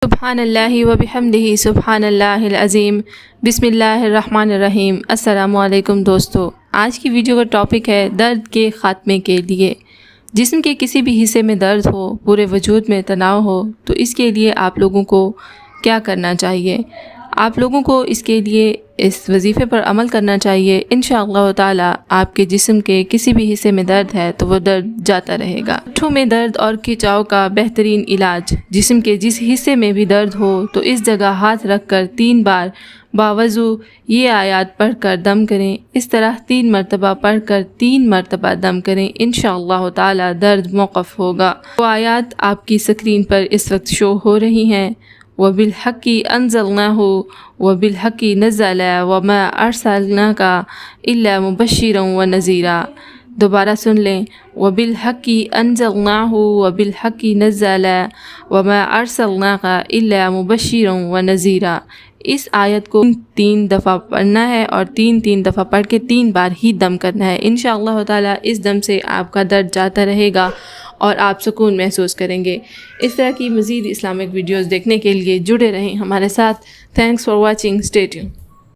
سبحان اللہ و بحمدہ سبحان اللہ العظیم بسم اللہ الرحمن الرحیم۔ السلام علیکم دوستو، آج کی ویڈیو کا ٹاپک ہے درد کے خاتمے کے لیے۔ جسم کے کسی بھی حصے میں درد ہو، پورے وجود میں تناؤ ہو تو اس کے لیے آپ لوگوں کو کیا کرنا چاہیے؟ آپ لوگوں کو اس کے لیے اس وظیفے پر عمل کرنا چاہیے۔ انشاءاللہ تعالی آپ کے جسم کے کسی بھی حصے میں درد ہے تو وہ درد جاتا رہے گا۔ ہونٹوں میں درد اور کھچاؤ کا بہترین علاج، جسم کے جس حصے میں بھی درد ہو تو اس جگہ ہاتھ رکھ کر 3 بار باوضو یہ آیات پڑھ کر دم کریں۔ اس طرح 3 مرتبہ پڑھ کر 3 مرتبہ دم کریں، انشاءاللہ تعالی درد موقف ہوگا۔ وہ آیات آپ کی سکرین پر اس وقت شو ہو رہی ہیں۔ وَبِالْحَقِّ أَنزَلْنَاهُ وَبِالْحَقِّ نَزَّلَ وَمَا أَرْسَلْنَاكَ إِلَّا مُبَشِّرًا وَنَذِيرًا۔ دوبارہ سن لیں، وَبِالْحَقِّ أَنزَلْنَاهُ وَبِالْحَقِّ نَزَّلَ وَمَا أَرْسَلْنَاكَ إِلَّا مُبَشِّرًا وَنَذِيرًا۔ اس آیت کو 3 دفعہ پڑھنا ہے اور 3 دفعہ پڑھ کے 3 بار ہی دم کرنا ہے۔ انشاءاللہ تعالی اس دم سے آپ کا درد جاتا رہے گا اور آپ سکون محسوس کریں گے۔ اس طرح کی مزید اسلامک ویڈیوز دیکھنے کے لیے جڑے رہیں ہمارے ساتھ۔ Thanks for watching, stay tuned.